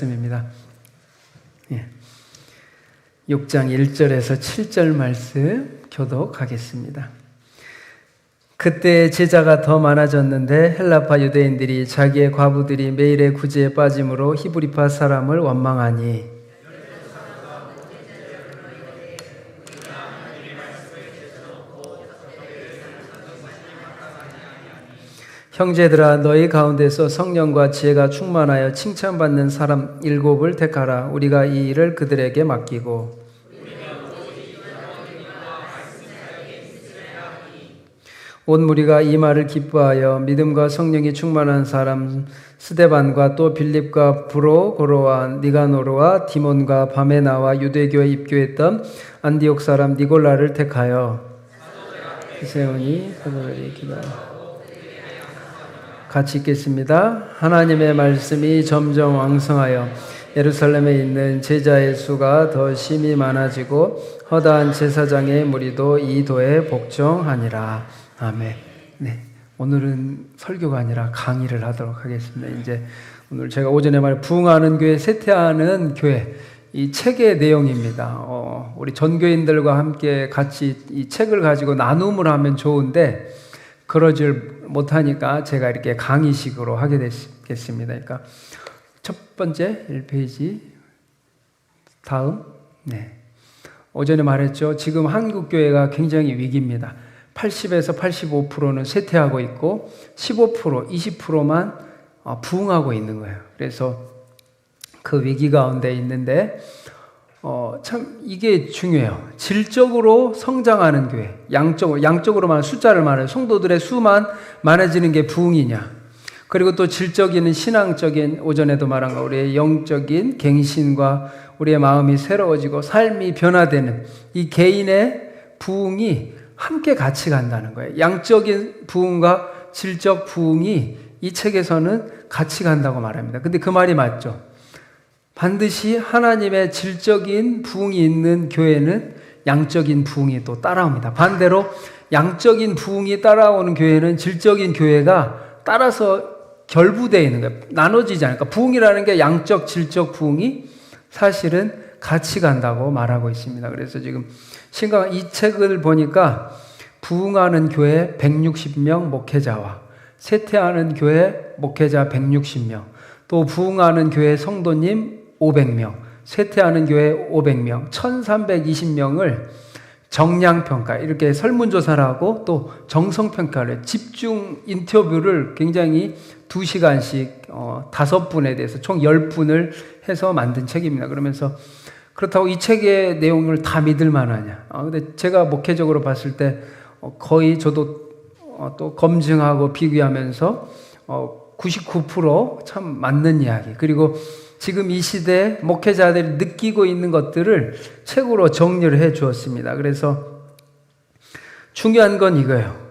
말씀입니다. 6장 1절에서 7절 말씀 교독하겠습니다. 그때 제자가 더 많아졌는데 헬라파 유대인들이 자기의 과부들이 매일의 구제에 빠짐으로 히브리파 사람을 원망하니 형제들아, 너희 가운데서 성령과 지혜가 충만하여 칭찬받는 사람 7을 택하라. 우리가 이 일을 그들에게 맡기고 온 무리가 이 말을 기뻐하여 믿음과 성령이 충만한 사람 스데반과 또 빌립과 브로고로와 니가노르와 디몬과 바메나와 유대교에 입교했던 안디옥 사람 니골라를 택하여 세우니 사도들이 기도하여 같이 읽겠습니다. 하나님의 말씀이 점점 왕성하여 예루살렘에 있는 제자의 수가 더 심히 많아지고 허다한 제사장의 무리도 이 도에 복종하니라. 아멘. 네, 오늘은 설교가 아니라 강의를 하도록 하겠습니다. 이제 오늘 제가 오전에 말 부흥하는 교회, 쇠퇴하는 교회 이 책의 내용입니다. 우리 전교인들과 함께 같이 이 책을 가지고 나눔을 하면 좋은데 그러질 못하니까 제가 이렇게 강의식으로 하게 됐습니다. 그러니까 첫 번째 1페이지 다음. 네. 어제는 말했죠. 지금 한국 교회가 굉장히 위기입니다. 80에서 85%는 쇠퇴하고 있고 15%, 20%만 부흥하고 있는 거예요. 그래서 그 위기 가운데 있는데 참 이게 중요해요. 질적으로 성장하는 교회, 양적으로 말하는 숫자를 말해요. 성도들의 수만 많아지는 게 부흥이냐. 그리고 또 질적인 신앙적인, 오전에도 말한 거, 우리의 영적인 갱신과 우리의 마음이 새로워지고 삶이 변화되는 이 개인의 부흥이 함께 같이 간다는 거예요. 양적인 부흥과 질적 부흥이 이 책에서는 같이 간다고 말합니다. 근데 그 말이 맞죠. 반드시 하나님의 질적인 부흥이 있는 교회는 양적인 부흥이 또 따라옵니다. 반대로 양적인 부흥이 따라오는 교회는 질적인 교회가 따라서 결부되어 있는 거예요. 나눠지지 않을까. 부흥이라는 게 양적, 질적 부흥이 사실은 같이 간다고 말하고 있습니다. 그래서 지금 신강 이 책을 보니까 부흥하는 교회 160명 목회자와 쇠퇴하는 교회 목회자 160명, 또 부흥하는 교회 성도님 500명, 쇠퇴하는 교회 500명, 1320명을 정량평가, 이렇게 설문조사를 하고 또 정성평가를, 집중 인터뷰를 굉장히 2시간씩 5분에 대해서 총 10분을 해서 만든 책입니다. 그러면서 그렇다고 이 책의 내용을 다 믿을 만하냐. 근데 제가 목회적으로 봤을 때 거의 저도 또 검증하고 비교하면서 99% 맞는 이야기. 그리고 지금 이 시대에 목회자들이 느끼고 있는 것들을 책으로 정리를 해 주었습니다. 그래서 중요한 건 이거예요.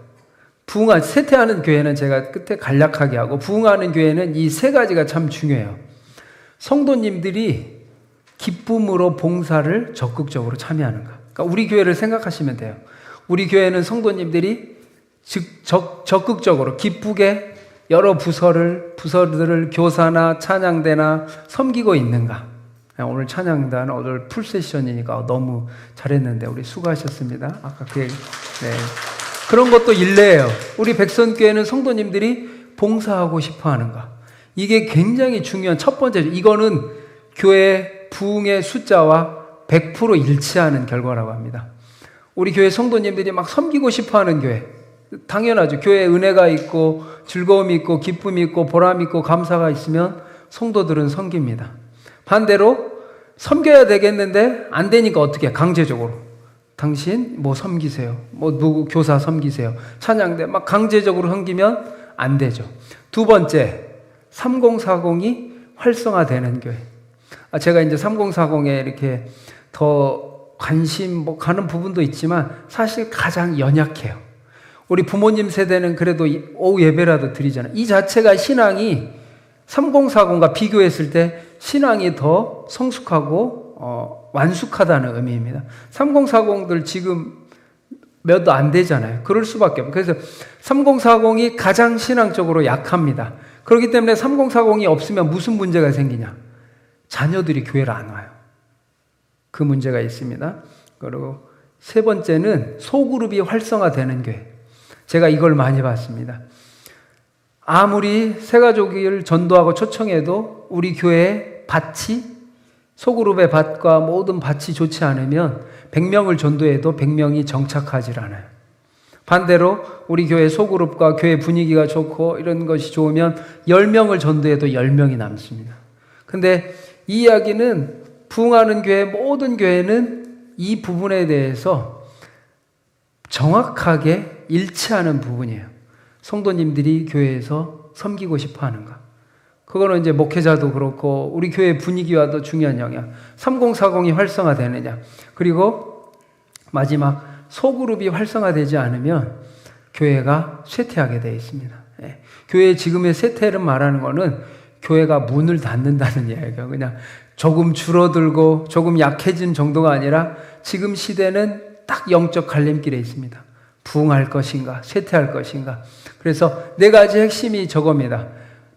쇠퇴하는 교회는 제가 끝에 간략하게 하고, 부흥하는 교회는 이 세 가지가 참 중요해요. 성도님들이 기쁨으로 봉사를 적극적으로 참여하는가. 그러니까 우리 교회를 생각하시면 돼요. 우리 교회는 성도님들이 적극적으로 기쁘게 여러 부서들을 교사나 찬양대나 섬기고 있는가. 오늘 찬양단 오늘 풀세션이니까 너무 잘했는데 우리 수고하셨습니다. 아까 네. 그런 것도 일례예요. 우리 백선교회는 성도님들이 봉사하고 싶어 하는가. 이게 굉장히 중요한 첫 번째죠. 이거는 교회 부흥의 숫자와 100% 일치하는 결과라고 합니다. 우리 교회 성도님들이 막 섬기고 싶어 하는 교회. 당연하죠. 교회에 은혜가 있고 즐거움이 있고 기쁨이 있고 보람이 있고 감사가 있으면 성도들은 섬깁니다. 반대로 섬겨야 되겠는데 안 되니까 어떻게 해? 강제적으로 당신 뭐 섬기세요, 뭐 누구 교사 섬기세요, 찬양대 막 강제적으로 섬기면 안 되죠. 두 번째, 3040이 활성화되는 교회. 제가 이제 3040에 이렇게 더 관심 가는 부분도 있지만 사실 가장 연약해요. 우리 부모님 세대는 그래도 오후 예배라도 드리잖아요. 이 자체가 신앙이 3040과 비교했을 때 신앙이 더 성숙하고 완숙하다는 의미입니다. 3040들 지금 몇 안 되잖아요. 그럴 수밖에 없어요. 그래서 3040이 가장 신앙적으로 약합니다. 그렇기 때문에 3040이 없으면 무슨 문제가 생기냐? 자녀들이 교회를 안 와요. 그 문제가 있습니다. 그리고 세 번째는 소그룹이 활성화되는 교회. 제가 이걸 많이 봤습니다. 아무리 새가족을 전도하고 초청해도 우리 교회의 밭이, 소그룹의 밭과 모든 밭이 좋지 않으면 100명을 전도해도 100명이 정착하지 않아요. 반대로 우리 교회 소그룹과 교회 분위기가 좋고 이런 것이 좋으면 10명을 전도해도 10명이 남습니다. 근데 이 이야기는 부흥하는 교회, 모든 교회는 이 부분에 대해서 정확하게 일치하는 부분이에요. 성도님들이 교회에서 섬기고 싶어 하는가. 그거는 이제 목회자도 그렇고 우리 교회 분위기와도 중요한 영향. 3040이 활성화되느냐. 그리고 마지막 소그룹이 활성화되지 않으면 교회가 쇠퇴하게 되어 있습니다. 예. 교회의 지금의 쇠퇴를 말하는 거는 교회가 문을 닫는다는 이야기예요. 그냥 조금 줄어들고 조금 약해진 정도가 아니라 지금 시대는 딱 영적 갈림길에 있습니다. 부흥할 것인가, 쇠퇴할 것인가. 그래서 네 가지 핵심이 저겁니다.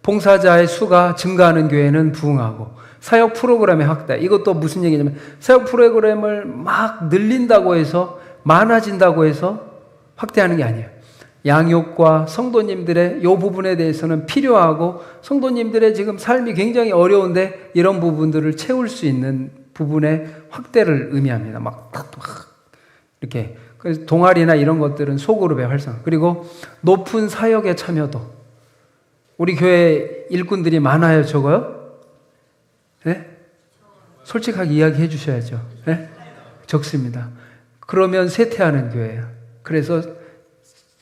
봉사자의 수가 증가하는 교회는 부흥하고, 사역 프로그램의 확대. 이것도 무슨 얘기냐면 사역 프로그램을 막 늘린다고 해서, 많아진다고 해서 확대하는 게 아니에요. 양육과 성도님들의 이 부분에 대해서는 필요하고, 성도님들의 지금 삶이 굉장히 어려운데 이런 부분들을 채울 수 있는 부분의 확대를 의미합니다. 막 이렇게. 그래서 동아리나 이런 것들은 소그룹의 활성화. 그리고 높은 사역의 참여도. 우리 교회 일꾼들이 많아요, 적어요? 네? 솔직하게 이야기해 주셔야죠. 네? 적습니다. 그러면 쇠퇴하는 교회예요. 그래서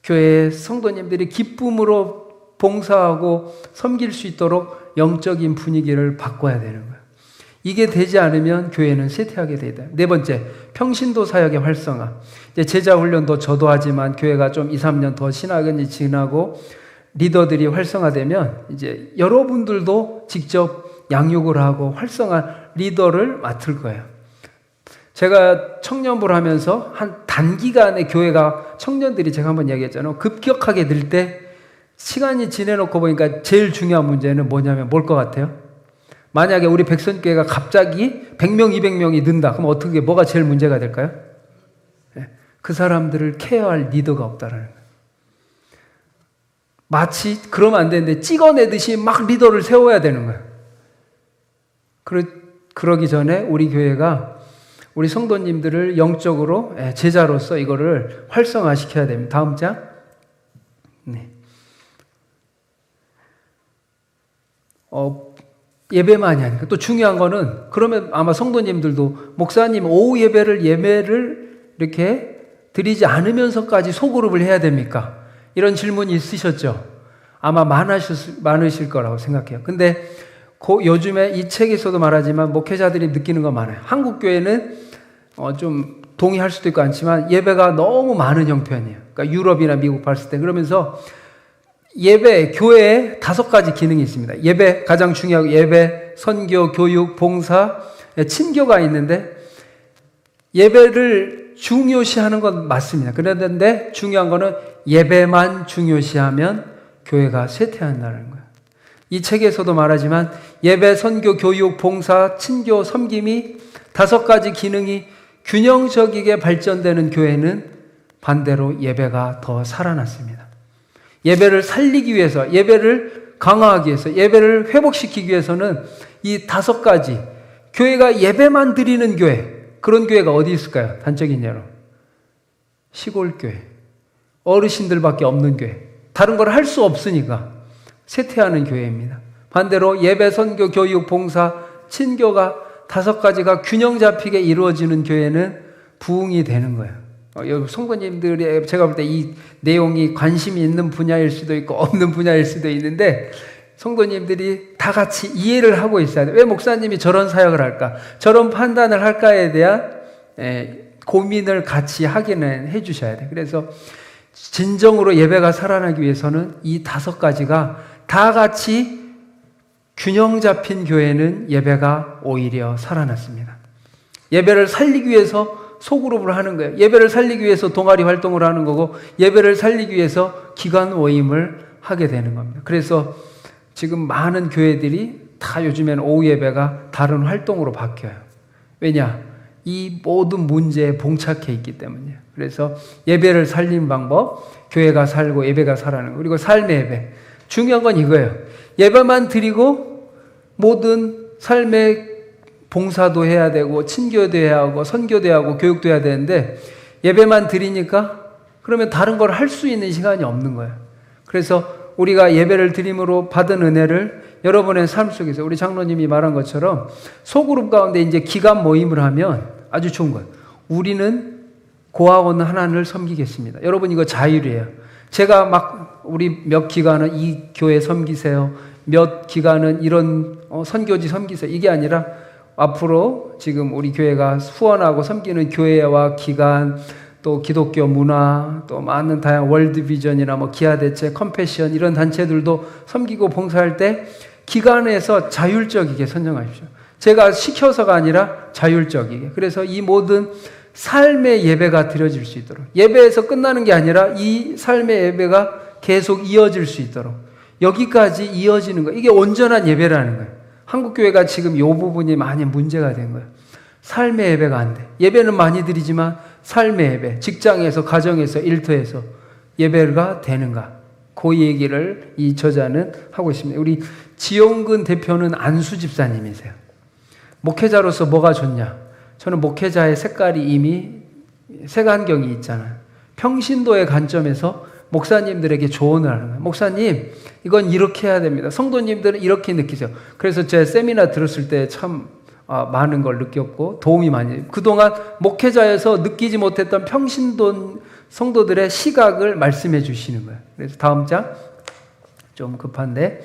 교회의 성도님들이 기쁨으로 봉사하고 섬길 수 있도록 영적인 분위기를 바꿔야 되는 거예요. 이게 되지 않으면 교회는 쇠퇴하게 되다. 네 번째, 평신도 사역의 활성화. 이제 제자 훈련도 저도 하지만 교회가 좀 2, 3년 더 신학이 지나고 리더들이 활성화되면 이제 여러분들도 직접 양육을 하고 활성화 리더를 맡을 거예요. 제가 청년부를 하면서 한 단기간에 교회가 청년들이 제가 한번 이야기했잖아요. 급격하게 늘 때 시간이 지내놓고 보니까 제일 중요한 문제는 뭐냐면 뭘 것 같아요? 만약에 우리 백선교회가 갑자기 100명, 200명이 는다. 그럼 어떻게, 뭐가 제일 문제가 될까요? 그 사람들을 케어할 리더가 없다라는 거예요. 마치 그러면 안 되는데 찍어내듯이 막 리더를 세워야 되는 거예요. 그러기 전에 우리 교회가 우리 성도님들을 영적으로 제자로서 이거를 활성화시켜야 됩니다. 다음 장. 네. 예배만이 아니고 또 중요한 거는, 그러면 아마 성도님들도 목사님 오후 예배를 이렇게 드리지 않으면서까지 소그룹을 해야 됩니까? 이런 질문이 있으셨죠? 아마 많으실 거라고 생각해요. 근데 요즘에 이 책에서도 말하지만 목회자들이 느끼는 거 많아요. 한국 교회는 좀 동의할 수도 있고 않지만 예배가 너무 많은 형편이에요. 그러니까 유럽이나 미국 봤을 때. 그러면서 예배, 교회에 5가지 기능이 있습니다. 예배, 가장 중요하고 예배, 선교, 교육, 봉사, 친교가 있는데 예배를 중요시하는 건 맞습니다. 그런데 중요한 거는 예배만 중요시하면 교회가 쇠퇴한다는 거예요. 이 책에서도 말하지만 예배, 선교, 교육, 봉사, 친교, 섬김이 5가지 기능이 균형적이게 발전되는 교회는 반대로 예배가 더 살아났습니다. 예배를 살리기 위해서, 예배를 강화하기 위해서, 예배를 회복시키기 위해서는 이 5가지, 교회가 예배만 드리는 교회, 그런 교회가 어디 있을까요? 단적인 예로 시골교회, 어르신들밖에 없는 교회, 다른 걸 할 수 없으니까 쇠퇴하는 교회입니다. 반대로 예배, 선교, 교육, 봉사, 친교가 5가지가 균형 잡히게 이루어지는 교회는 부흥이 되는 거예요. 성도님들이 제가 볼 때 이 내용이 관심이 있는 분야일 수도 있고 없는 분야일 수도 있는데 성도님들이 다 같이 이해를 하고 있어야 돼요. 왜 목사님이 저런 사역을 할까? 저런 판단을 할까에 대한 고민을 같이 하기는 해 주셔야 돼요. 그래서 진정으로 예배가 살아나기 위해서는 이 5가지가 다 같이 균형 잡힌 교회는 예배가 오히려 살아났습니다. 예배를 살리기 위해서 소그룹을 하는 거예요. 예배를 살리기 위해서 동아리 활동을 하는 거고 예배를 살리기 위해서 기관 모임을 하게 되는 겁니다. 그래서 지금 많은 교회들이 다 요즘에는 오후 예배가 다른 활동으로 바뀌어요. 왜냐? 이 모든 문제에 봉착해 있기 때문이에요. 그래서 예배를 살리는 방법, 교회가 살고 예배가 살아나는 거, 그리고 삶의 예배. 중요한 건 이거예요. 예배만 드리고 모든 삶의 봉사도 해야 되고 친교도 해야 하고 선교도 해야 하고 교육도 해야 되는데 예배만 드리니까 그러면 다른 걸 할 수 있는 시간이 없는 거예요. 그래서 우리가 예배를 드림으로 받은 은혜를 여러분의 삶 속에서 우리 장로님이 말한 것처럼 소그룹 가운데 이제 기간 모임을 하면 아주 좋은 거예요. 우리는 고아원 하나를 섬기겠습니다. 여러분 이거 자율이에요. 제가 막 우리 몇 기간은 이 교회 섬기세요. 몇 기간은 이런 선교지 섬기세요. 이게 아니라 앞으로 지금 우리 교회가 후원하고 섬기는 교회와 기간 또 기독교 문화 또 많은 다양한 월드비전이나 뭐 기아대체 컴패션 이런 단체들도 섬기고 봉사할 때 기간에서 자율적이게 선정하십시오. 제가 시켜서가 아니라 자율적이게. 그래서 이 모든 삶의 예배가 드려질 수 있도록 예배에서 끝나는 게 아니라 이 삶의 예배가 계속 이어질 수 있도록 여기까지 이어지는 거 이게 온전한 예배라는 거예요. 한국교회가 지금 이 부분이 많이 문제가 된 거예요. 삶의 예배가 안 돼. 예배는 많이 드리지만 삶의 예배, 직장에서, 가정에서, 일터에서 예배가 되는가? 그 얘기를 이 저자는 하고 있습니다. 우리 지용근 대표는 안수 집사님이세요. 목회자로서 뭐가 좋냐? 저는 목회자의 색깔이 이미 색안경이 있잖아요. 평신도의 관점에서 목사님들에게 조언을 하는 거예요. 목사님, 이건 이렇게 해야 됩니다. 성도님들은 이렇게 느끼세요. 그래서 제 세미나 들었을 때 참 많은 걸 느꼈고 도움이 많이 돼요. 그동안 목회자에서 느끼지 못했던 평신도 성도들의 시각을 말씀해 주시는 거예요. 그래서 다음 장 좀 급한데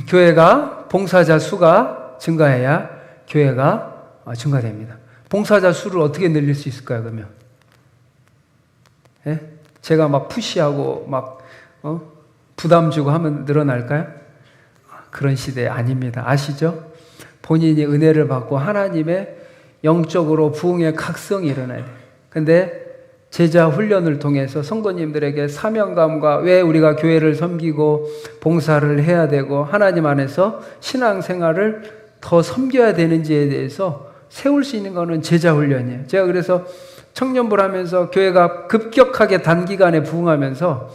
교회가 봉사자 수가 증가해야 교회가 증가됩니다. 봉사자 수를 어떻게 늘릴 수 있을까요? 그러면 예? 제가 막 푸시하고 막 부담 주고 하면 늘어날까요? 그런 시대 아닙니다. 아시죠? 본인이 은혜를 받고 하나님의 영적으로 부흥의 각성이 일어나야 돼요. 근데 제자 훈련을 통해서 성도님들에게 사명감과 왜 우리가 교회를 섬기고 봉사를 해야 되고 하나님 안에서 신앙생활을 더 섬겨야 되는지에 대해서 세울 수 있는 거는 제자 훈련이에요. 제가 그래서 청년부를 하면서 교회가 급격하게 단기간에 부흥하면서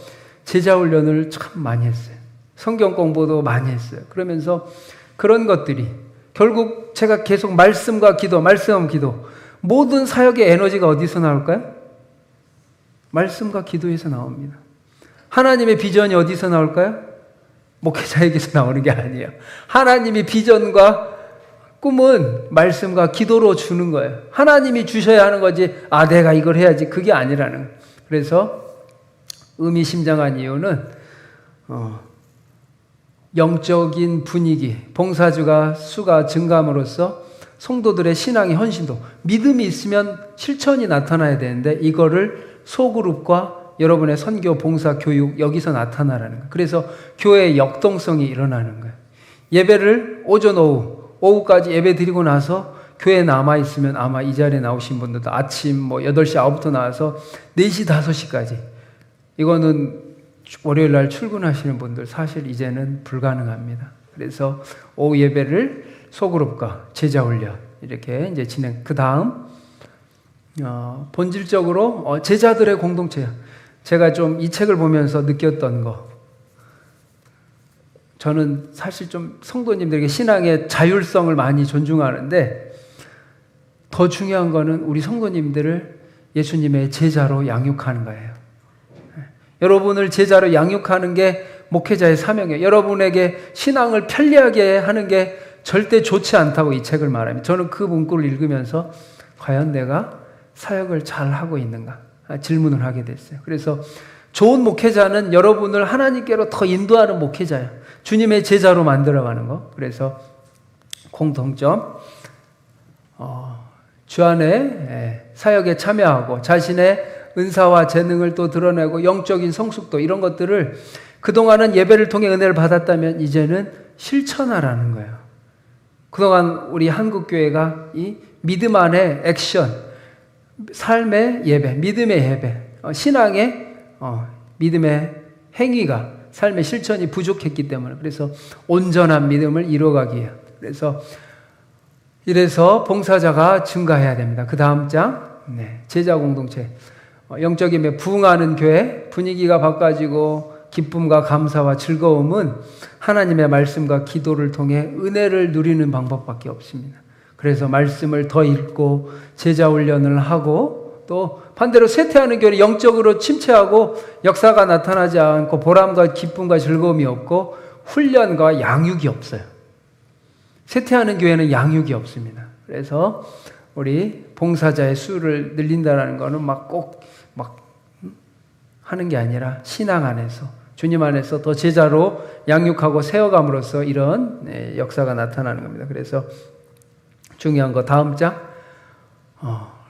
제자 훈련을 참 많이 했어요. 성경 공부도 많이 했어요. 그러면서 그런 것들이 결국 제가 계속 말씀과 기도, 말씀, 기도. 모든 사역의 에너지가 어디서 나올까요? 말씀과 기도에서 나옵니다. 하나님의 비전이 어디서 나올까요? 목회자에게서 나오는 게 아니에요. 하나님이 비전과 꿈은 말씀과 기도로 주는 거예요. 하나님이 주셔야 하는 거지, 내가 이걸 해야지. 그게 아니라는 거예요. 그래서 의미심장한 이유는, 영적인 분위기, 봉사주가 수가 증감으로써 성도들의 신앙의 헌신도, 믿음이 있으면 실천이 나타나야 되는데 이거를 소그룹과 여러분의 선교, 봉사, 교육 여기서 나타나라는 거예요. 그래서 교회의 역동성이 일어나는 거예요. 예배를 오전, 오후까지 예배 드리고 나서 교회에 남아있으면 아마 이 자리에 나오신 분들도 아침 8시, 9시부터 나와서 4시, 5시까지 이거는 월요일 날 출근하시는 분들 사실 이제는 불가능합니다. 그래서 오후 예배를 소그룹과 제자 훈련 이렇게 이제 진행. 그 다음 본질적으로 제자들의 공동체야. 제가 좀 이 책을 보면서 느꼈던 거. 저는 사실 좀 성도님들에게 신앙의 자율성을 많이 존중하는데 더 중요한 거는 우리 성도님들을 예수님의 제자로 양육하는 거예요. 여러분을 제자로 양육하는 게 목회자의 사명이에요. 여러분에게 신앙을 편리하게 하는 게 절대 좋지 않다고 이 책을 말합니다. 저는 그 문구를 읽으면서 과연 내가 사역을 잘 하고 있는가 질문을 하게 됐어요. 그래서 좋은 목회자는 여러분을 하나님께로 더 인도하는 목회자예요. 주님의 제자로 만들어가는 거. 그래서 공통점, 주 안에 사역에 참여하고 자신의 은사와 재능을 또 드러내고 영적인 성숙도 이런 것들을 그동안은 예배를 통해 은혜를 받았다면 이제는 실천하라는 거예요. 그동안 우리 한국교회가 이 믿음 안에 액션, 삶의 예배, 믿음의 예배, 신앙의 믿음의 행위가 삶의 실천이 부족했기 때문에. 그래서 온전한 믿음을 이루어가기 위해. 이래서 봉사자가 증가해야 됩니다. 그 다음 장, 제자 공동체. 영적임에 부응하는 교회, 분위기가 바꿔지고 기쁨과 감사와 즐거움은 하나님의 말씀과 기도를 통해 은혜를 누리는 방법밖에 없습니다. 그래서 말씀을 더 읽고 제자 훈련을 하고 또 반대로 쇠퇴하는 교회는 영적으로 침체하고 역사가 나타나지 않고 보람과 기쁨과 즐거움이 없고 훈련과 양육이 없어요. 쇠퇴하는 교회는 양육이 없습니다. 그래서 우리 봉사자의 수를 늘린다는 것은 꼭 하는 게 아니라 신앙 안에서 주님 안에서 더 제자로 양육하고 세워감으로써 이런 역사가 나타나는 겁니다. 그래서 중요한 거 다음 장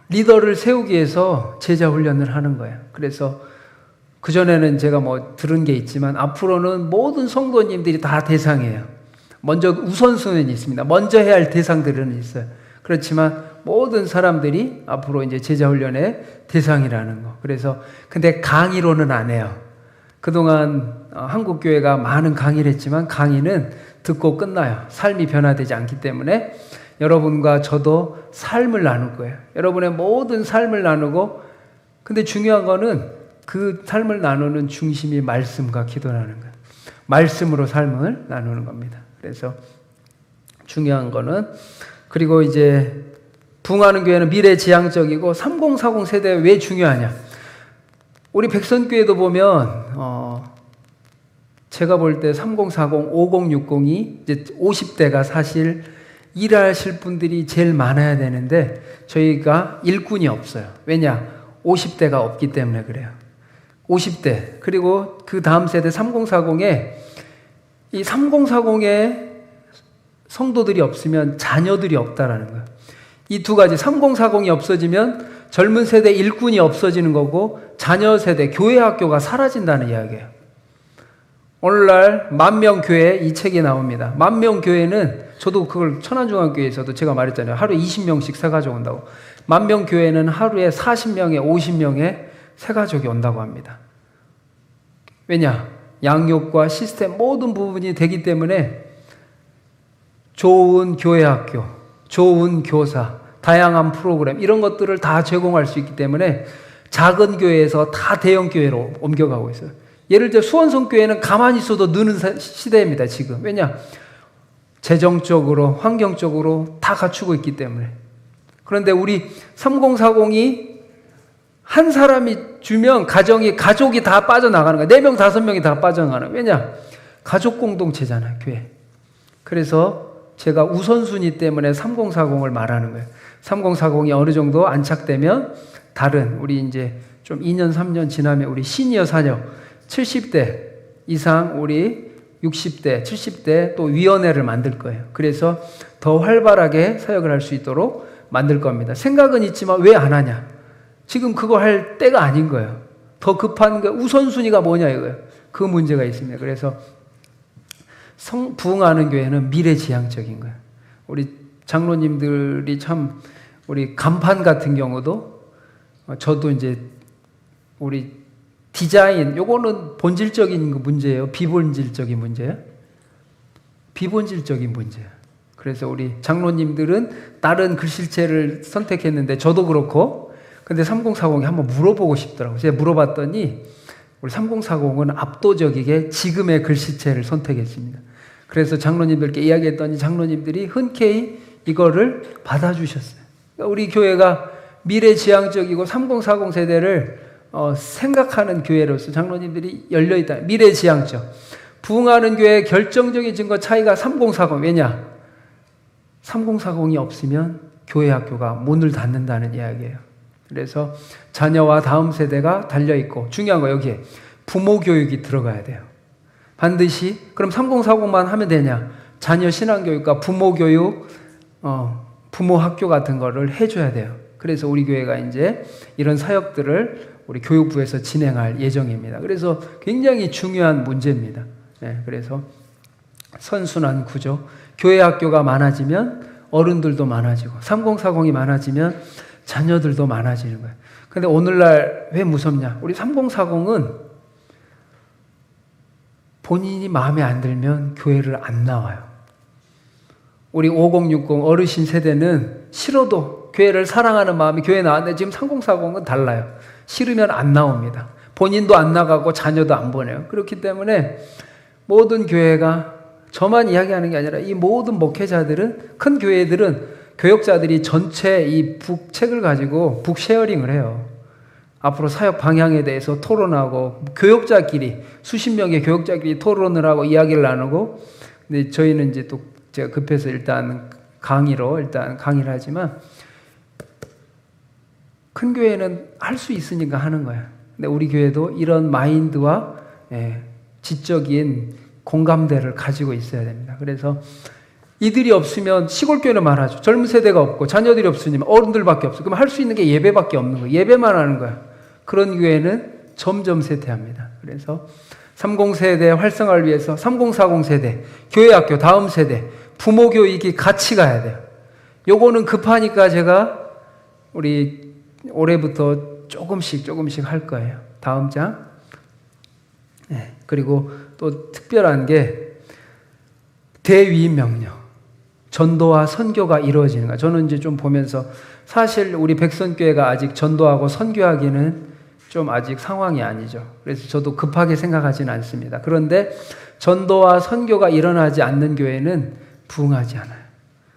리더를 세우기 위해서 제자 훈련을 하는 거예요. 그래서 그전에는 제가 들은 게 있지만 앞으로는 모든 성도님들이 다 대상이에요. 먼저 우선순위는 있습니다. 먼저 해야 할 대상들은 있어요. 그렇지만 모든 사람들이 앞으로 이제 제자 훈련의 대상이라는 거. 그래서 근데 강의로는 안 해요. 그동안 한국 교회가 많은 강의를 했지만 강의는 듣고 끝나요. 삶이 변화되지 않기 때문에 여러분과 저도 삶을 나눌 거예요. 여러분의 모든 삶을 나누고 근데 중요한 거는 그 삶을 나누는 중심이 말씀과 기도라는 거예요. 말씀으로 삶을 나누는 겁니다. 그래서 중요한 거는 그리고 이제 부흥하는 교회는 미래지향적이고 3040 세대 왜 중요하냐? 우리 백선교회도 보면 제가 볼 때 3040, 5060이 이제 50대가 사실 일하실 분들이 제일 많아야 되는데 저희가 일꾼이 없어요. 왜냐? 50대가 없기 때문에 그래요. 50대 그리고 그 다음 세대 3040에 이 3040에 성도들이 없으면 자녀들이 없다라는 거예요. 이 두 가지 3040이 없어지면 젊은 세대 일꾼이 없어지는 거고 자녀 세대 교회 학교가 사라진다는 이야기예요. 오늘날 만명교회 이 책이 나옵니다. 만명교회는 저도 그걸 천안중앙교회에서도 제가 말했잖아요. 하루에 20명씩 새가족 온다고. 만명교회는 하루에 40명에 50명의 새가족이 온다고 합니다. 왜냐? 양육과 시스템 모든 부분이 되기 때문에 좋은 교회 학교, 좋은 교사, 다양한 프로그램 이런 것들을 다 제공할 수 있기 때문에 작은 교회에서 다 대형 교회로 옮겨가고 있어요. 예를 들어 수원성교회는 가만히 있어도 느는 시대입니다. 지금. 왜냐? 재정적으로 환경적으로 다 갖추고 있기 때문에. 그런데 우리 3040이 한 사람이 주면 가족이 다 빠져나가는 거야. 4명, 5명이 다 빠져나가는 거야. 왜냐? 가족 공동체잖아요. 교회. 그래서 제가 우선순위 때문에 3040을 말하는 거예요. 3040이 어느 정도 안착되면 다른 우리 이제 좀 2년, 3년 지나면 우리 시니어 사녀 70대 이상 우리 60대, 70대 또 위원회를 만들 거예요. 그래서 더 활발하게 사역을 할 수 있도록 만들 겁니다. 생각은 있지만 왜 안 하냐? 지금 그거 할 때가 아닌 거예요. 더 급한 거 우선순위가 뭐냐 이거예요. 그 문제가 있습니다. 그래서 부흥하는 교회는 미래지향적인 거예요. 우리 장로님들이 참 우리 간판 같은 경우도 저도 이제 우리 디자인 요거는 본질적인 문제예요. 비본질적인 문제예요. 비본질적인 문제예요. 그래서 우리 장로님들은 다른 글씨체를 선택했는데 저도 그렇고 근데 3040이 한번 물어보고 싶더라고요. 제가 물어봤더니 우리 3040은 압도적이게 지금의 글씨체를 선택했습니다. 그래서 장로님들께 이야기했더니 장로님들이 흔쾌히 이거를 받아주셨어요. 그러니까 우리 교회가 미래지향적이고 3040 세대를 생각하는 교회로서 장로님들이 열려있다. 미래지향적. 부흥하는 교회의 결정적인 증거 차이가 3040. 왜냐? 3040이 없으면 교회 학교가 문을 닫는다는 이야기예요. 그래서 자녀와 다음 세대가 달려있고 중요한 거 여기에 부모 교육이 들어가야 돼요. 반드시 그럼 3040만 하면 되냐? 자녀 신앙교육과 부모 교육, 부모 학교 같은 거를 해줘야 돼요. 그래서 우리 교회가 이제 이런 사역들을 우리 교육부에서 진행할 예정입니다. 그래서 굉장히 중요한 문제입니다. 네, 그래서 선순환 구조, 교회 학교가 많아지면 어른들도 많아지고 3040이 많아지면 자녀들도 많아지는 거예요. 근데 오늘날 왜 무섭냐? 우리 3040은 본인이 마음에 안 들면 교회를 안 나와요. 우리 5060 어르신 세대는 싫어도 교회를 사랑하는 마음이 교회에 나왔는데 지금 3040은 달라요. 싫으면 안 나옵니다. 본인도 안 나가고 자녀도 안 보내요. 그렇기 때문에 모든 교회가 저만 이야기하는 게 아니라 이 모든 목회자들은, 큰 교회들은 교역자들이 전체 이 북책을 가지고 북쉐어링을 해요. 앞으로 사역 방향에 대해서 토론하고 교역자끼리 수십 명의 교역자끼리 토론을 하고 이야기를 나누고, 근데 저희는 이제 또 제가 급해서 일단 강의를 하지만 큰 교회는 할 수 있으니까 하는 거야. 근데 우리 교회도 이런 마인드와 지적인 공감대를 가지고 있어야 됩니다. 그래서 이들이 없으면 시골교회는 말하죠. 젊은 세대가 없고 자녀들이 없으면 어른들밖에 없어. 그럼 할 수 있는 게 예배밖에 없는 거예요. 예배만 하는 거야. 그런 교회는 점점 쇠퇴합니다. 그래서 30세대 활성화를 위해서 3040 세대, 교회학교 다음 세대, 부모 교육이 같이 가야 돼요. 요거는 급하니까 제가 우리 올해부터 조금씩 할 거예요. 다음 장. 그리고 또 특별한 게 대위임 명령. 전도와 선교가 이루어지는 거예요. 저는 이제 좀 보면서 사실 우리 백선교회가 아직 전도하고 선교하기는 좀 아직 상황이 아니죠. 그래서 저도 급하게 생각하지는 않습니다. 그런데 전도와 선교가 일어나지 않는 교회는 부흥하지 않아요.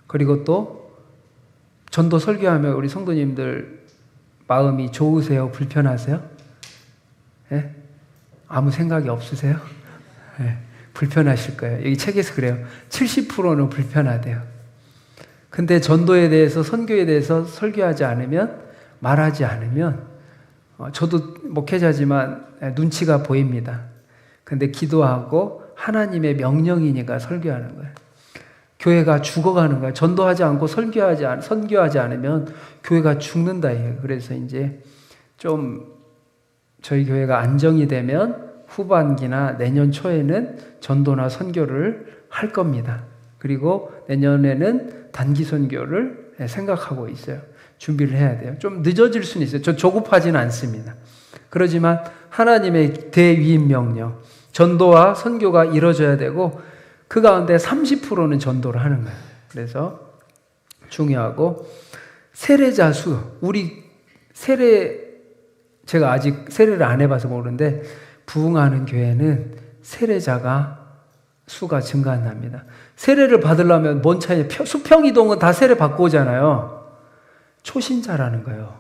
그리고 또 전도 설교하면 우리 성도님들 마음이 좋으세요? 불편하세요? 네? 아무 생각이 없으세요? 네. 불편하실 거예요. 여기 책에서 그래요. 70%는 불편하대요. 근데 전도에 대해서, 선교에 대해서 설교하지 않으면, 말하지 않으면, 저도 목회자지만 눈치가 보입니다. 근데 기도하고 하나님의 명령이니까 설교하는 거예요. 교회가 죽어가는 거예요. 전도하지 않고 선교하지 않으면 교회가 죽는다. 그래서 이제 좀 저희 교회가 안정이 되면 후반기나 내년 초에는 전도나 선교를 할 겁니다. 그리고 내년에는 단기 선교를 생각하고 있어요. 준비를 해야 돼요. 좀 늦어질 수는 있어요. 저 조급하지는 않습니다. 그렇지만 하나님의 대위임 명령, 전도와 선교가 이루어져야 되고 그 가운데 30%는 전도를 하는 거예요. 그래서 중요하고, 세례자 수, 제가 아직 세례를 안 해봐서 모르는데 부흥하는 교회는 세례자가 수가 증가한답니다. 세례를 받으려면 뭔 차이에요? 수평이동은 다 세례 받고 오잖아요. 초신자라는 거예요.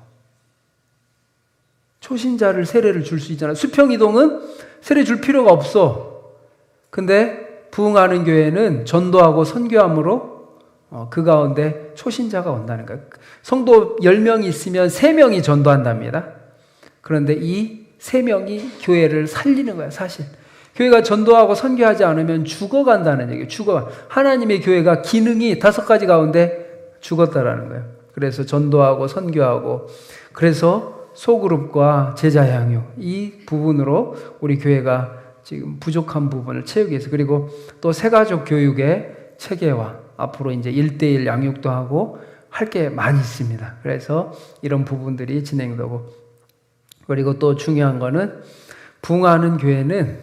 초신자를 세례를 줄 수 있잖아요. 수평이동은 세례 줄 필요가 없어. 근데 부흥하는 교회는 전도하고 선교함으로 그 가운데 초신자가 온다는 거예요. 성도 10명이 있으면 3명이 전도한답니다. 그런데 이 3명이 교회를 살리는 거예요, 사실. 교회가 전도하고 선교하지 않으면 죽어간다는 얘기예요. 하나님의 교회가 기능이 5가지 가운데 죽었다라는 거예요. 그래서 전도하고 선교하고, 그래서 소그룹과 제자 양육, 이 부분으로 우리 교회가 지금 부족한 부분을 채우기 위해서, 그리고 또 새가족 교육의 체계화, 앞으로 이제 1:1 양육도 하고 할 게 많이 있습니다. 그래서 이런 부분들이 진행되고, 그리고 또 중요한 거는 부흥하는 교회는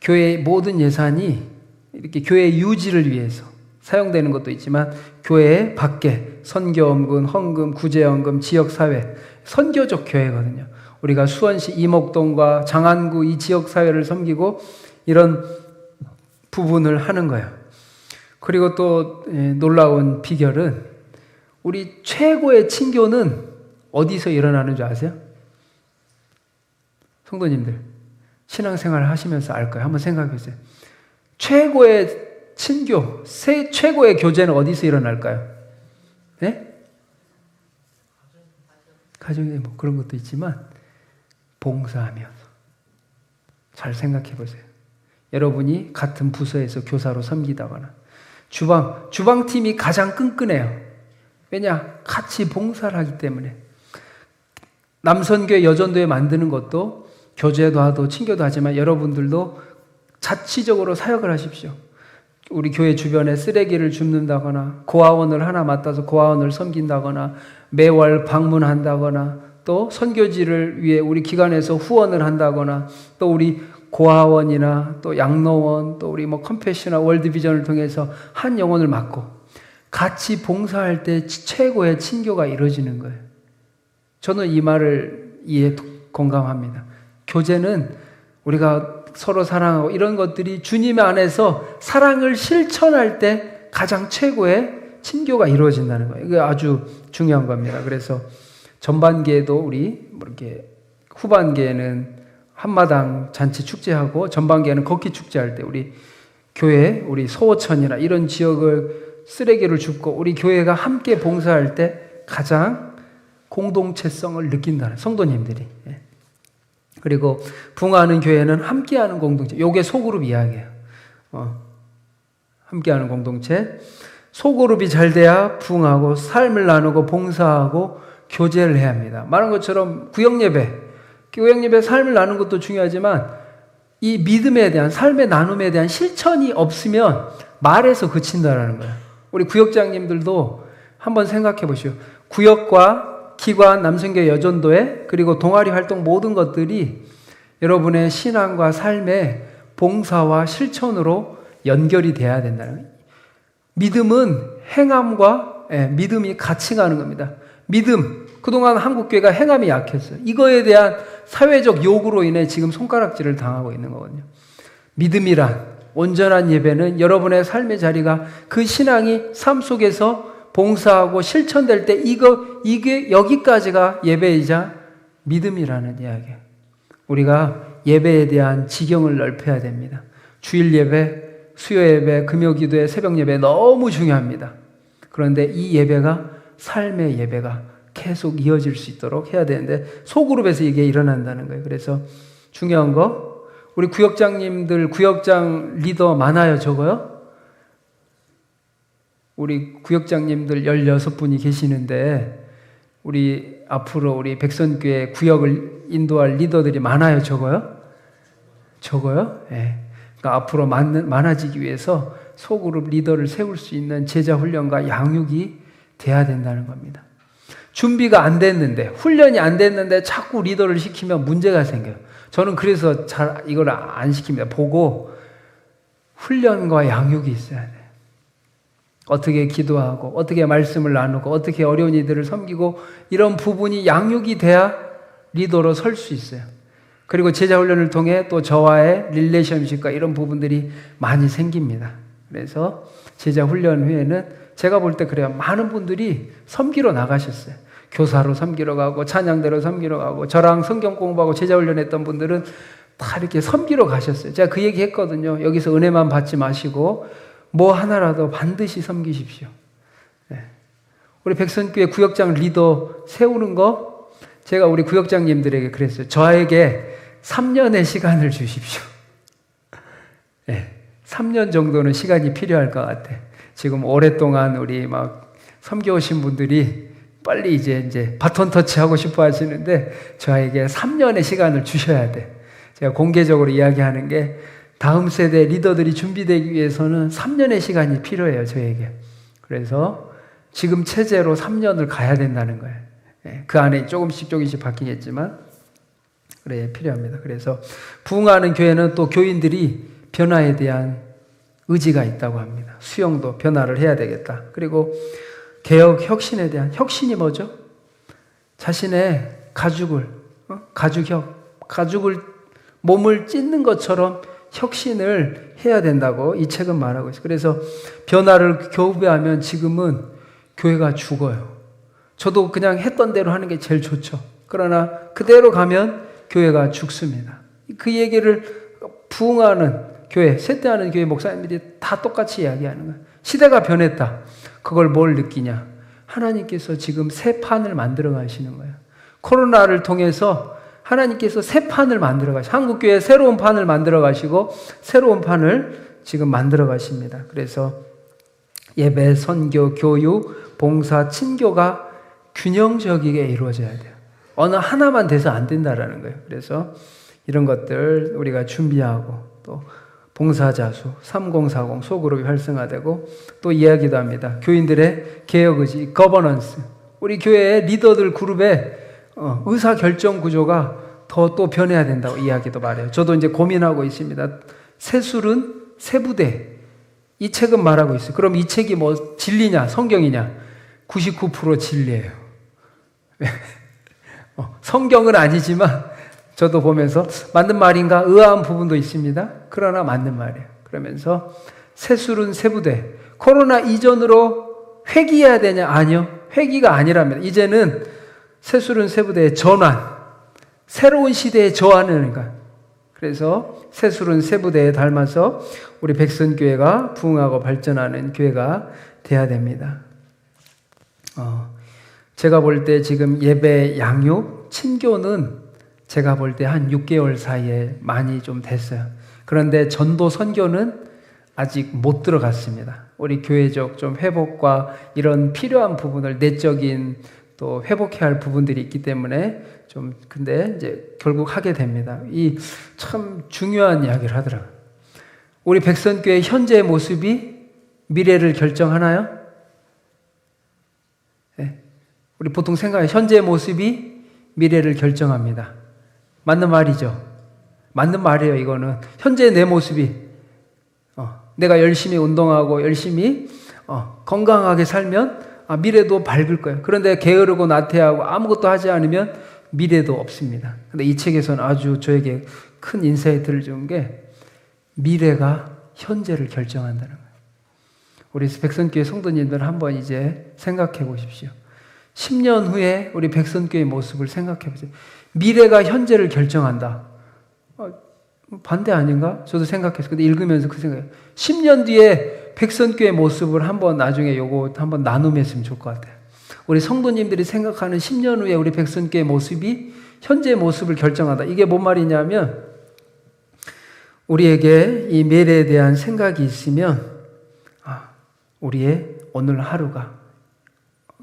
교회의 모든 예산이 이렇게 교회 유지를 위해서 사용되는 것도 있지만 교회 밖에 선교원금, 헌금, 구제연금, 지역사회, 선교적 교회거든요. 우리가 수원시 이목동과 장안구 이 지역사회를 섬기고 이런 부분을 하는 거예요. 그리고 또 놀라운 비결은 우리 최고의 친교는 어디서 일어나는 줄 아세요? 성도님들, 신앙생활을 하시면서 알 거예요. 한번 생각해 보세요. 최고의 친교, 최고의 교제는 어디서 일어날까요? 네? 가정에 뭐 그런 것도 있지만 봉사하면서. 잘 생각해 보세요. 여러분이 같은 부서에서 교사로 섬기다거나 주방팀이 가장 끈끈해요. 왜냐? 같이 봉사를 하기 때문에. 남선교회, 여전도회 만드는 것도 교제도 하고 친교도 하지만 여러분들도 자치적으로 사역을 하십시오. 우리 교회 주변에 쓰레기를 줍는다거나 고아원을 하나 맡아서 고아원을 섬긴다거나 매월 방문한다거나 또 선교지를 위해 우리 기관에서 후원을 한다거나 또 우리 고아원이나 또 양로원 또 우리 컴패션이나 월드비전을 통해서 한 영혼을 맡고 같이 봉사할 때 최고의 친교가 이루어지는 거예요. 저는 이 말을 공감합니다. 교제는 우리가 서로 사랑하고 이런 것들이 주님 안에서 사랑을 실천할 때 가장 최고의 친교가 이루어진다는 거예요. 이게 아주 중요한 겁니다. 그래서 전반기에도 우리 이렇게 후반기에는 한마당 잔치 축제하고 전반기에는 걷기 축제할 때 우리 교회, 우리 소호천이나 이런 지역을 쓰레기를 줍고 우리 교회가 함께 봉사할 때 가장 공동체성을 느낀다는 성도님들이. 그리고 부흥하는 교회는 함께하는 공동체. 요게 소그룹 이야기예요. 함께하는 공동체. 소그룹이 잘 돼야 부흥하고 삶을 나누고 봉사하고 교제를 해야 합니다. 말한 것처럼 구역예배 삶을 나누는 것도 중요하지만 이 믿음에 대한 삶의 나눔에 대한 실천이 없으면 말에서 그친다라는 거예요. 우리 구역장님들도 한번 생각해 보시오. 구역과 기관, 남성교회 여전도회 그리고 동아리 활동 모든 것들이 여러분의 신앙과 삶의 봉사와 실천으로 연결이 돼야 된다는 거예요. 믿음은 행함과 믿음이 같이 가는 겁니다. 믿음, 그동안 한국교회가 행함이 약했어요. 이거에 대한 사회적 요구로 인해 지금 손가락질을 당하고 있는 거거든요. 믿음이란 온전한 예배는 여러분의 삶의 자리가 그 신앙이 삶 속에서 봉사하고 실천될 때 이게 여기까지가 예배이자 믿음이라는 이야기예요. 우리가 예배에 대한 지경을 넓혀야 됩니다. 주일 예배, 수요 예배, 금요 기도회, 새벽 예배 너무 중요합니다. 그런데 이 예배가 삶의 예배가 계속 이어질 수 있도록 해야 되는데 소그룹에서 이게 일어난다는 거예요. 그래서 중요한 거 우리 구역장님들 구역장 리더 많아요, 적어요? 우리 구역장님들 16분이 계시는데 우리 앞으로 우리 백선교회 구역을 인도할 리더들이 많아요, 적어요? 적어요? 네. 그러니까 앞으로 많아지기 위해서 소그룹 리더를 세울 수 있는 제자 훈련과 양육이 돼야 된다는 겁니다. 준비가 안 됐는데 훈련이 안 됐는데 자꾸 리더를 시키면 문제가 생겨요. 저는 그래서 잘 이걸 안 시킵니다. 보고 훈련과 양육이 있어야 돼요. 어떻게 기도하고 어떻게 말씀을 나누고 어떻게 어려운 이들을 섬기고 이런 부분이 양육이 돼야 리더로 설 수 있어요. 그리고 제자 훈련을 통해 또 저와의 릴레이션십과 이런 부분들이 많이 생깁니다. 그래서 제자 훈련 후에는 제가 볼 때 그래요. 많은 분들이 섬기러 나가셨어요. 교사로 섬기러 가고 찬양대로 섬기러 가고 저랑 성경 공부하고 제자 훈련했던 분들은 다 이렇게 섬기러 가셨어요. 제가 그 얘기 했거든요. 여기서 은혜만 받지 마시고 뭐 하나라도 반드시 섬기십시오. 네. 우리 백선교회 구역장 리더 세우는 거 제가 우리 구역장님들에게 그랬어요. 저에게 3년의 시간을 주십시오. 네. 3년 정도는 시간이 필요할 것 같아. 지금 오랫동안 우리 막 섬겨오신 분들이 빨리 이제 바톤 터치하고 싶어 하시는데 저에게 3년의 시간을 주셔야 돼. 제가 공개적으로 이야기하는 게 다음 세대 리더들이 준비되기 위해서는 3년의 시간이 필요해요, 저에게. 그래서 지금 체제로 3년을 가야 된다는 거예요. 그 안에 조금씩 바뀌겠지만 그래 필요합니다. 그래서 부흥하는 교회는 또 교인들이 변화에 대한 의지가 있다고 합니다. 수용도 변화를 해야 되겠다. 그리고 개혁, 혁신에 대한 혁신이 뭐죠? 자신의 가죽을 몸을 찢는 것처럼 혁신을 해야 된다고 이 책은 말하고 있어요. 그래서 변화를 교배하면 지금은 교회가 죽어요. 저도 그냥 했던 대로 하는 게 제일 좋죠. 그러나 그대로 가면 교회가 죽습니다. 그 얘기를 부흥하는 교회, 쇠퇴하는 교회 목사님들이 다 똑같이 이야기하는 거예요. 시대가 변했다. 그걸 뭘 느끼냐? 하나님께서 지금 새 판을 만들어 가시는 거예요. 코로나를 통해서 하나님께서 새 판을 만들어 가시고 한국교회 새로운 판을 만들어 가시고 새로운 판을 지금 만들어 가십니다. 그래서 예배, 선교, 교육, 봉사, 친교가 균형적이게 이루어져야 돼요. 어느 하나만 돼서 안 된다라는 거예요. 그래서 이런 것들 우리가 준비하고 또 봉사자수, 3040 소그룹이 활성화되고 또 이야기도 합니다. 교인들의 개혁의지, 거버넌스. 우리 교회의 리더들 그룹의 의사결정 구조가 더 또 변해야 된다고 이야기도 말해요. 저도 이제 고민하고 있습니다. 새술은 세부대. 이 책은 말하고 있어요. 그럼 이 책이 뭐 진리냐, 성경이냐? 99% 진리예요. 성경은 아니지만 저도 보면서 맞는 말인가 의아한 부분도 있습니다. 그러나 맞는 말이에요. 그러면서 새술은 세부대. 코로나 이전으로 회귀해야 되냐? 아니요. 회귀가 아니랍니다. 이제는 새술은 세부대의 전환, 새로운 시대의 저환을 거예요. 그래서 새술은 세부대에 닮아서 우리 백선교회가 부흥하고 발전하는 교회가 돼야 됩니다. 제가 볼 때 지금 예배 양육, 친교는 제가 볼 때 한 6개월 사이에 많이 좀 됐어요. 그런데 전도 선교는 아직 못 들어갔습니다. 우리 교회적 좀 회복과 이런 필요한 부분을 내적인 또 회복해야 할 부분들이 있기 때문에 좀 근데 이제 결국 하게 됩니다. 이 참 중요한 이야기를 하더라고요. 우리 백선교회 현재의 모습이 미래를 결정하나요? 네. 우리 보통 생각해 현재의 모습이 미래를 결정합니다. 맞는 말이죠. 맞는 말이에요. 이거는 현재 내 모습이 내가 열심히 운동하고 열심히 건강하게 살면 미래도 밝을 거예요. 그런데 게으르고 나태하고 아무것도 하지 않으면 미래도 없습니다. 근데 이 책에서는 아주 저에게 큰 인사이트를 준 게 미래가 현재를 결정한다는 거예요. 우리 백선교회 성도님들 한번 이제 생각해 보십시오. 10년 후에 우리 백선교회의 모습을 생각해 보세요. 미래가 현재를 결정한다. 반대 아닌가? 저도 생각했어요. 근데 읽으면서 그 생각이에요. 10년 뒤에 백선교회 모습을 한번 나중에 요거 한번 나눔했으면 좋을 것 같아요. 우리 성도님들이 생각하는 10년 후에 우리 백선교회 모습이 현재의 모습을 결정한다. 이게 뭔 말이냐면 우리에게 이 미래에 대한 생각이 있으면 우리의 오늘 하루가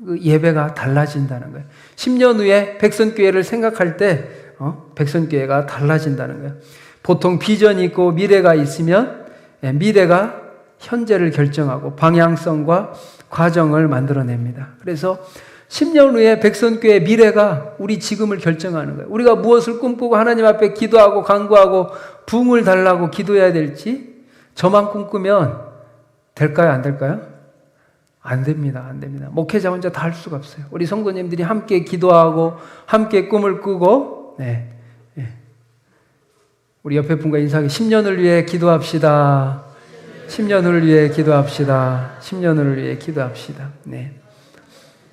그 예배가 달라진다는 거예요. 10년 후에 백선교회를 생각할 때 백선교회가 달라진다는 거예요. 보통 비전이 있고 미래가 있으면 미래가 현재를 결정하고 방향성과 과정을 만들어냅니다. 그래서 10년 후에 백선교회의 미래가 우리 지금을 결정하는 거예요. 우리가 무엇을 꿈꾸고 하나님 앞에 기도하고 간구하고 부흥을 달라고 기도해야 될지 저만 꿈꾸면 될까요? 안 될까요? 안 됩니다. 안 됩니다. 목회자 혼자 다 할 수가 없어요. 우리 성도님들이 함께 기도하고 함께 꿈을 꾸고 우리 옆에 분과 인사하기 10년을 위해 기도합시다. 10년을 위해 기도합시다. 10년을 위해 기도합시다. 네.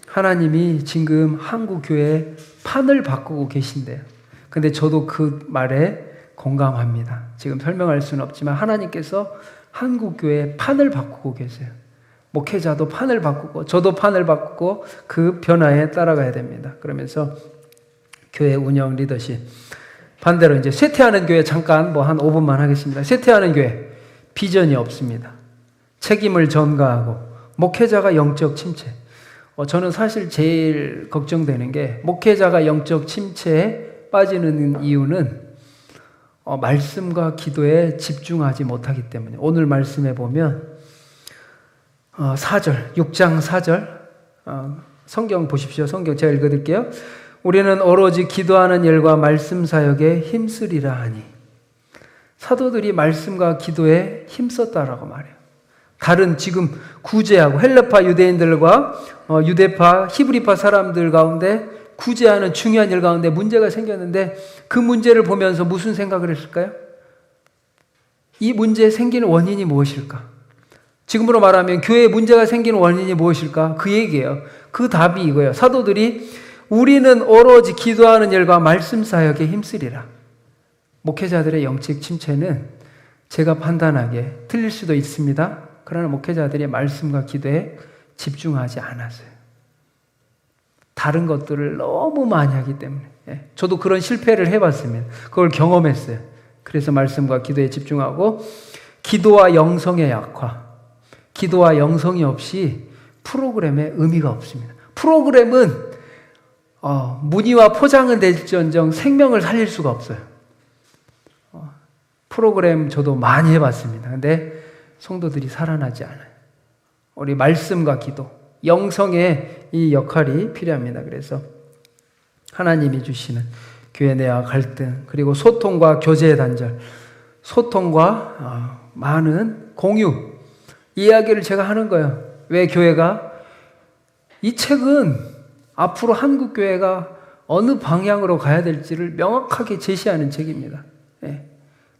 하나님이 지금 한국 교회의 판을 바꾸고 계신데요. 근데 저도 그 말에 공감합니다. 지금 설명할 수는 없지만 하나님께서 한국 교회의 판을 바꾸고 계세요. 목회자도 판을 바꾸고 저도 판을 바꾸고 그 변화에 따라가야 됩니다. 그러면서 교회 운영 리더십 반대로 이제 쇠퇴하는 교회 잠깐 한 5분만 하겠습니다. 쇠퇴하는 교회 비전이 없습니다. 책임을 전가하고 목회자가 영적 침체. 저는 사실 제일 걱정되는 게 목회자가 영적 침체에 빠지는 이유는 말씀과 기도에 집중하지 못하기 때문에 오늘 말씀에 보면 4절, 6장 4절 성경 보십시오. 성경 제가 읽어드릴게요. 우리는 오로지 기도하는 일과 말씀 사역에 힘쓰리라 하니 사도들이 말씀과 기도에 힘썼다라고 말해요. 다른 지금 구제하고 헬라파 유대인들과 유대파 히브리파 사람들 가운데 구제하는 중요한 일 가운데 문제가 생겼는데 그 문제를 보면서 무슨 생각을 했을까요? 이 문제 생기는 원인이 무엇일까? 지금으로 말하면 교회에 문제가 생기는 원인이 무엇일까? 그 얘기예요. 그 답이 이거예요. 사도들이 우리는 오로지 기도하는 일과 말씀 사역에 힘쓰리라. 목회자들의 영적 침체는 제가 판단하기에 틀릴 수도 있습니다. 그러나 목회자들이 말씀과 기도에 집중하지 않았어요. 다른 것들을 너무 많이 하기 때문에. 저도 그런 실패를 해봤습니다. 그걸 경험했어요. 그래서 말씀과 기도에 집중하고 기도와 영성의 약화. 기도와 영성이 없이 프로그램에 의미가 없습니다. 프로그램은 문의와 포장은 될지언정 생명을 살릴 수가 없어요. 프로그램 저도 많이 해봤습니다. 근데 성도들이 살아나지 않아요. 우리 말씀과 기도, 영성의 이 역할이 필요합니다. 그래서 하나님이 주시는 교회 내와 갈등, 그리고 소통과 교제의 단절, 소통과 많은 공유, 이야기를 제가 하는 거예요. 왜 교회가? 이 책은 앞으로 한국 교회가 어느 방향으로 가야 될지를 명확하게 제시하는 책입니다. 예.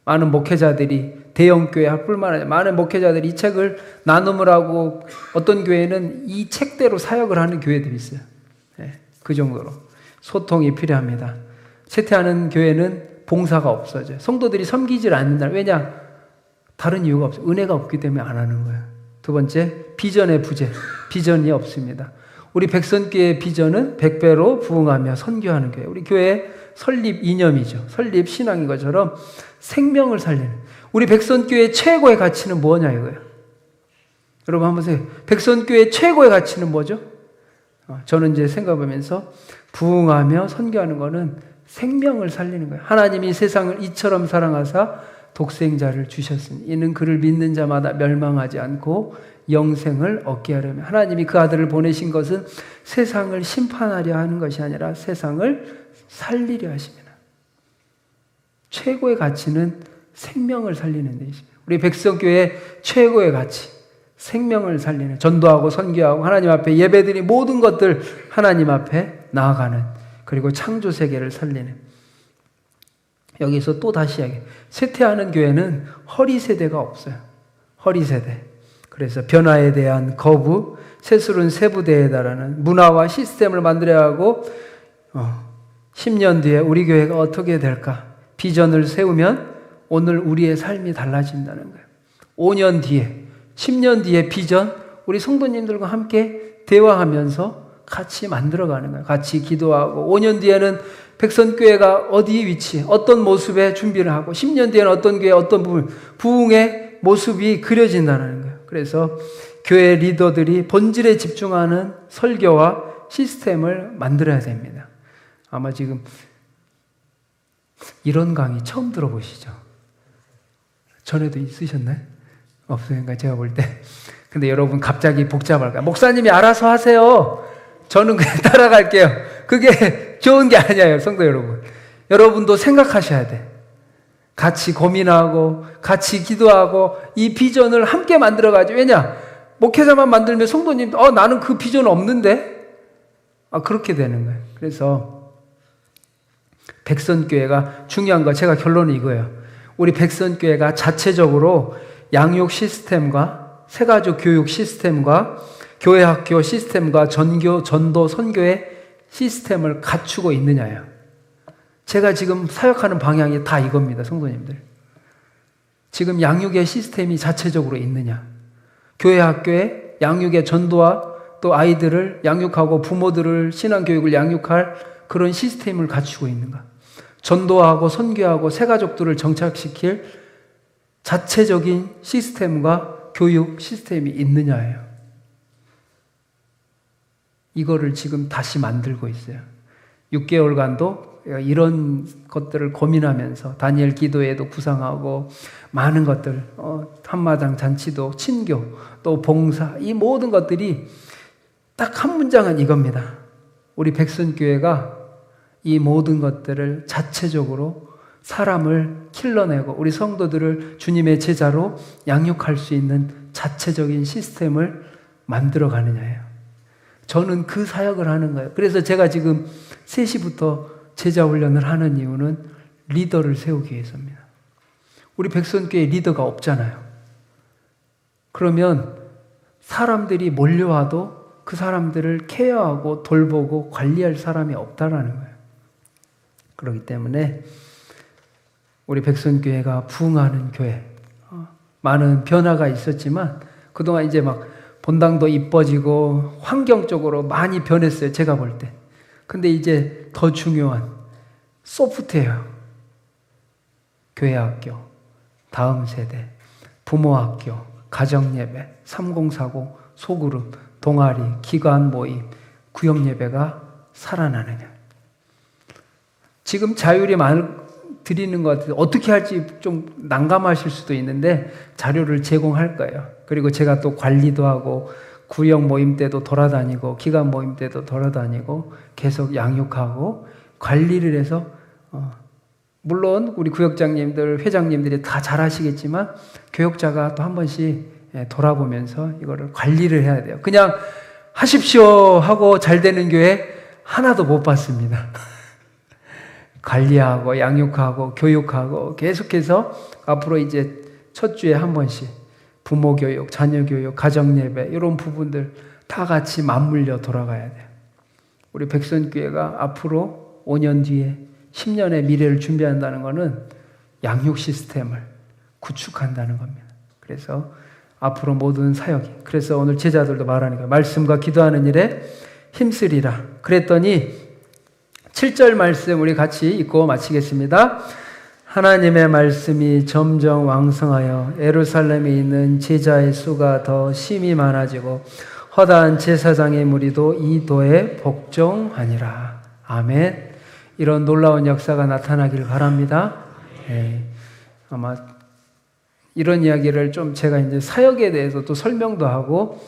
많은 목회자들이 대형 교회 뿐만 아니라 많은 목회자들이 이 책을 나눔을 하고 어떤 교회는 이 책대로 사역을 하는 교회들이 있어요. 예. 그 정도로 소통이 필요합니다. 쇠퇴하는 교회는 봉사가 없어져요. 성도들이 섬기질 않는다. 왜냐? 다른 이유가 없어요. 은혜가 없기 때문에 안 하는 거예요. 두 번째, 비전의 부재. 비전이 없습니다. 우리 백선교회의 비전은 100배로 부흥하며 선교하는 교회. 우리 교회 설립 이념이죠. 설립 신앙인 것처럼 생명을 살리는. 우리 백선교회의 최고의 가치는 뭐냐 이거예요. 여러분 한번 보세요. 백선교회의 최고의 가치는 뭐죠? 저는 이제 생각하면서 부흥하며 선교하는 거는 생명을 살리는 거예요. 하나님이 세상을 이처럼 사랑하사 독생자를 주셨으니 이는 그를 믿는 자마다 멸망하지 않고 영생을 얻게 하려면, 하나님이 그 아들을 보내신 것은 세상을 심판하려 하는 것이 아니라 세상을 살리려 하십니다. 최고의 가치는 생명을 살리는 데 있습니다. 우리 백성교회의 최고의 가치, 생명을 살리는, 전도하고 선교하고 하나님 앞에 예배드린 모든 것들 하나님 앞에 나아가는, 그리고 창조 세계를 살리는. 여기서 또 다시 이야기해요. 쇠퇴하는 교회는 허리 세대가 없어요. 허리 세대. 그래서 변화에 대한 거부, 새술은 세부대에 달하는 문화와 시스템을 만들어야 하고 10년 뒤에 우리 교회가 어떻게 될까? 비전을 세우면 오늘 우리의 삶이 달라진다는 거예요. 5년 뒤에, 10년 뒤에 비전, 우리 성도님들과 함께 대화하면서 같이 만들어가는 거예요. 같이 기도하고 5년 뒤에는 백선교회가 어디에 위치해, 어떤 모습의 준비를 하고 10년 뒤에는 어떤 교회, 어떤 부흥의 모습이 그려진다는 거예요. 그래서 교회 리더들이 본질에 집중하는 설교와 시스템을 만들어야 됩니다. 아마 지금 이런 강의 처음 들어보시죠? 전에도 있으셨나요? 없으니까 제가 볼 때. 근데 여러분 갑자기 복잡할까요? 목사님이 알아서 하세요. 저는 그냥 따라갈게요. 그게 좋은 게 아니에요, 성도 여러분. 여러분도 생각하셔야 돼. 같이 고민하고 같이 기도하고 이 비전을 함께 만들어가지고. 왜냐? 목회자만 만들면 성도님 나는 그 비전 없는데? 그렇게 되는 거예요. 그래서 백선교회가 중요한 거, 제가 결론은 이거예요. 우리 백선교회가 자체적으로 양육 시스템과 새가족 교육 시스템과 교회 학교 시스템과 전교, 전도, 선교의 시스템을 갖추고 있느냐예요. 제가 지금 사역하는 방향이 다 이겁니다, 성도님들. 지금 양육의 시스템이 자체적으로 있느냐. 교회 학교에 양육의 전도와 또 아이들을 양육하고 부모들을 신앙교육을 양육할 그런 시스템을 갖추고 있는가. 전도하고 선교하고 새가족들을 정착시킬 자체적인 시스템과 교육 시스템이 있느냐예요. 이거를 지금 다시 만들고 있어요. 6개월간도 이런 것들을 고민하면서 다니엘 기도회도 구상하고 많은 것들, 한마당 잔치도, 친교, 또 봉사, 이 모든 것들이 딱 한 문장은 이겁니다. 우리 백선교회가 이 모든 것들을 자체적으로 사람을 길러내고 우리 성도들을 주님의 제자로 양육할 수 있는 자체적인 시스템을 만들어 가느냐예요. 저는 그 사역을 하는 거예요. 그래서 제가 지금 3시부터 제자 훈련을 하는 이유는 리더를 세우기 위해서입니다. 우리 백선교회 리더가 없잖아요. 그러면 사람들이 몰려와도 그 사람들을 케어하고 돌보고 관리할 사람이 없다라는 거예요. 그렇기 때문에 우리 백선교회가 부흥하는 교회, 많은 변화가 있었지만 그동안 이제 막 본당도 이뻐지고 환경적으로 많이 변했어요, 제가 볼 때. 근데 이제 더 중요한 소프트웨어, 교회학교, 다음 세대, 부모학교, 가정예배, 3040, 소그룹, 동아리, 기관 모임, 구역예배가 살아나느냐. 지금 자율이 드리는 것 같아서 어떻게 할지 좀 난감하실 수도 있는데 자료를 제공할 거예요. 그리고 제가 또 관리도 하고 구역 모임 때도 돌아다니고 기관 모임 때도 돌아다니고 계속 양육하고 관리를 해서 물론 우리 구역장님들, 회장님들이 다 잘하시겠지만 교역자가 또 한 번씩 돌아보면서 이거를 관리를 해야 돼요. 그냥 하십시오 하고 잘 되는 교회 하나도 못 봤습니다. 관리하고 양육하고 교육하고 계속해서 앞으로 이제 첫 주에 한 번씩 부모 교육, 자녀 교육, 가정 예배 이런 부분들 다 같이 맞물려 돌아가야 돼요. 우리 백선교회가 앞으로 5년 뒤에 10년의 미래를 준비한다는 것은 양육 시스템을 구축한다는 겁니다. 그래서 앞으로 모든 사역이, 그래서 오늘 제자들도 말하니까 말씀과 기도하는 일에 힘쓰리라. 그랬더니 7절 말씀 우리 같이 읽고 마치겠습니다. 하나님의 말씀이 점점 왕성하여 예루살렘에 있는 제자의 수가 더 심히 많아지고 허다한 제사장의 무리도 이 도에 복종하니라. 아멘. 이런 놀라운 역사가 나타나길 바랍니다. 아마 이런 이야기를 좀 제가 이제 사역에 대해서 또 설명도 하고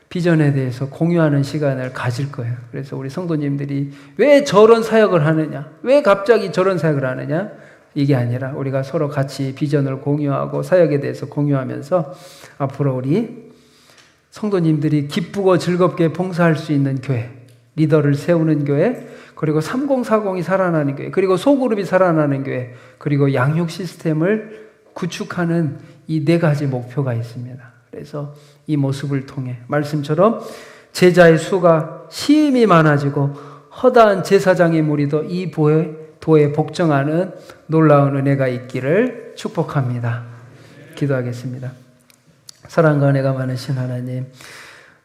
비전에 대해서 공유하는 시간을 가질 거예요. 그래서 우리 성도님들이 왜 저런 사역을 하느냐, 왜 갑자기 저런 사역을 하느냐, 이게 아니라 우리가 서로 같이 비전을 공유하고 사역에 대해서 공유하면서 앞으로 우리 성도님들이 기쁘고 즐겁게 봉사할 수 있는 교회, 리더를 세우는 교회, 그리고 3040이 살아나는 교회, 그리고 소그룹이 살아나는 교회, 그리고 양육 시스템을 구축하는 이 4가지 목표가 있습니다. 그래서 이 모습을 통해 말씀처럼 제자의 수가 심히 많아지고 허다한 제사장의 무리도 이 도에 복종하는 놀라운 은혜가 있기를 축복합니다. 기도하겠습니다. 사랑과 은혜가 많으신 하나님,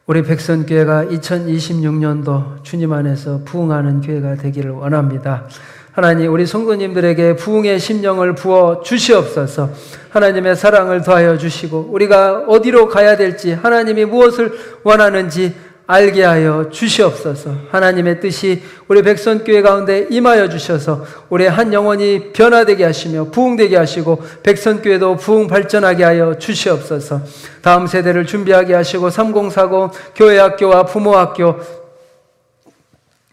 우리 백선교회가 2026년도 주님 안에서 부흥하는 교회가 되기를 원합니다. 하나님, 우리 성도님들에게 부흥의 심령을 부어 주시옵소서. 하나님의 사랑을 더하여 주시고 우리가 어디로 가야 될지, 하나님이 무엇을 원하는지 알게 하여 주시옵소서. 하나님의 뜻이 우리 백선교회 가운데 임하여 주셔서 우리 한 영혼이 변화되게 하시며 부흥되게 하시고 백선교회도 부흥 발전하게 하여 주시옵소서. 다음 세대를 준비하게 하시고 3040 교회학교와 부모학교,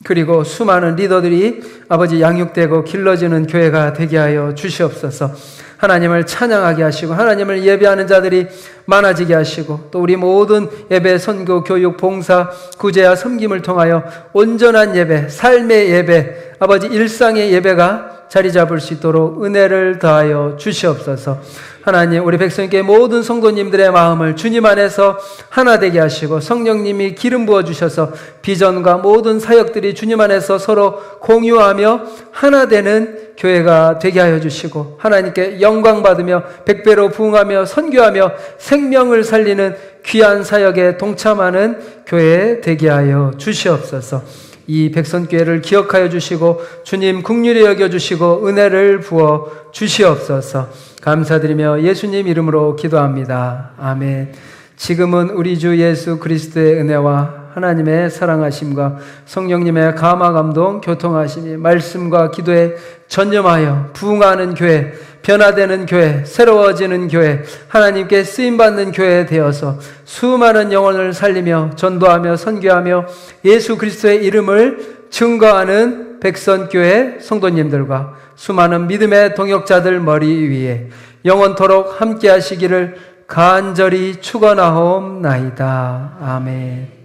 그리고 수많은 리더들이 아버지 양육되고 길러지는 교회가 되게 하여 주시옵소서. 하나님을 찬양하게 하시고 하나님을 예배하는 자들이 많아지게 하시고 또 우리 모든 예배, 선교, 교육, 봉사, 구제와 섬김을 통하여 온전한 예배, 삶의 예배, 아버지 일상의 예배가 자리 잡을 수 있도록 은혜를 더하여 주시옵소서. 하나님, 우리 백성께 모든 성도님들의 마음을 주님 안에서 하나 되게 하시고 성령님이 기름 부어 주셔서 비전과 모든 사역들이 주님 안에서 서로 공유하며 하나 되는 교회가 되게 하여 주시고 하나님께 영광 받으며 백배로 부흥하며 선교하며 생명을 살리는 귀한 사역에 동참하는 교회 되게 하여 주시옵소서. 이 백선교회를 기억하여 주시고 주님 긍휼히 여겨주시고 은혜를 부어 주시옵소서. 감사드리며 예수님 이름으로 기도합니다. 아멘. 지금은 우리 주 예수 그리스도의 은혜와 하나님의 사랑하심과 성령님의 감화 감동 교통하심이 말씀과 기도에 전념하여 부흥하는 교회, 변화되는 교회, 새로워지는 교회, 하나님께 쓰임받는 교회 되어서 수많은 영혼을 살리며 전도하며 선교하며 예수 그리스도의 이름을 증거하는 백선교회 성도님들과 수많은 믿음의 동역자들 머리 위에 영원토록 함께 하시기를 간절히 축원하옵나이다. 아멘.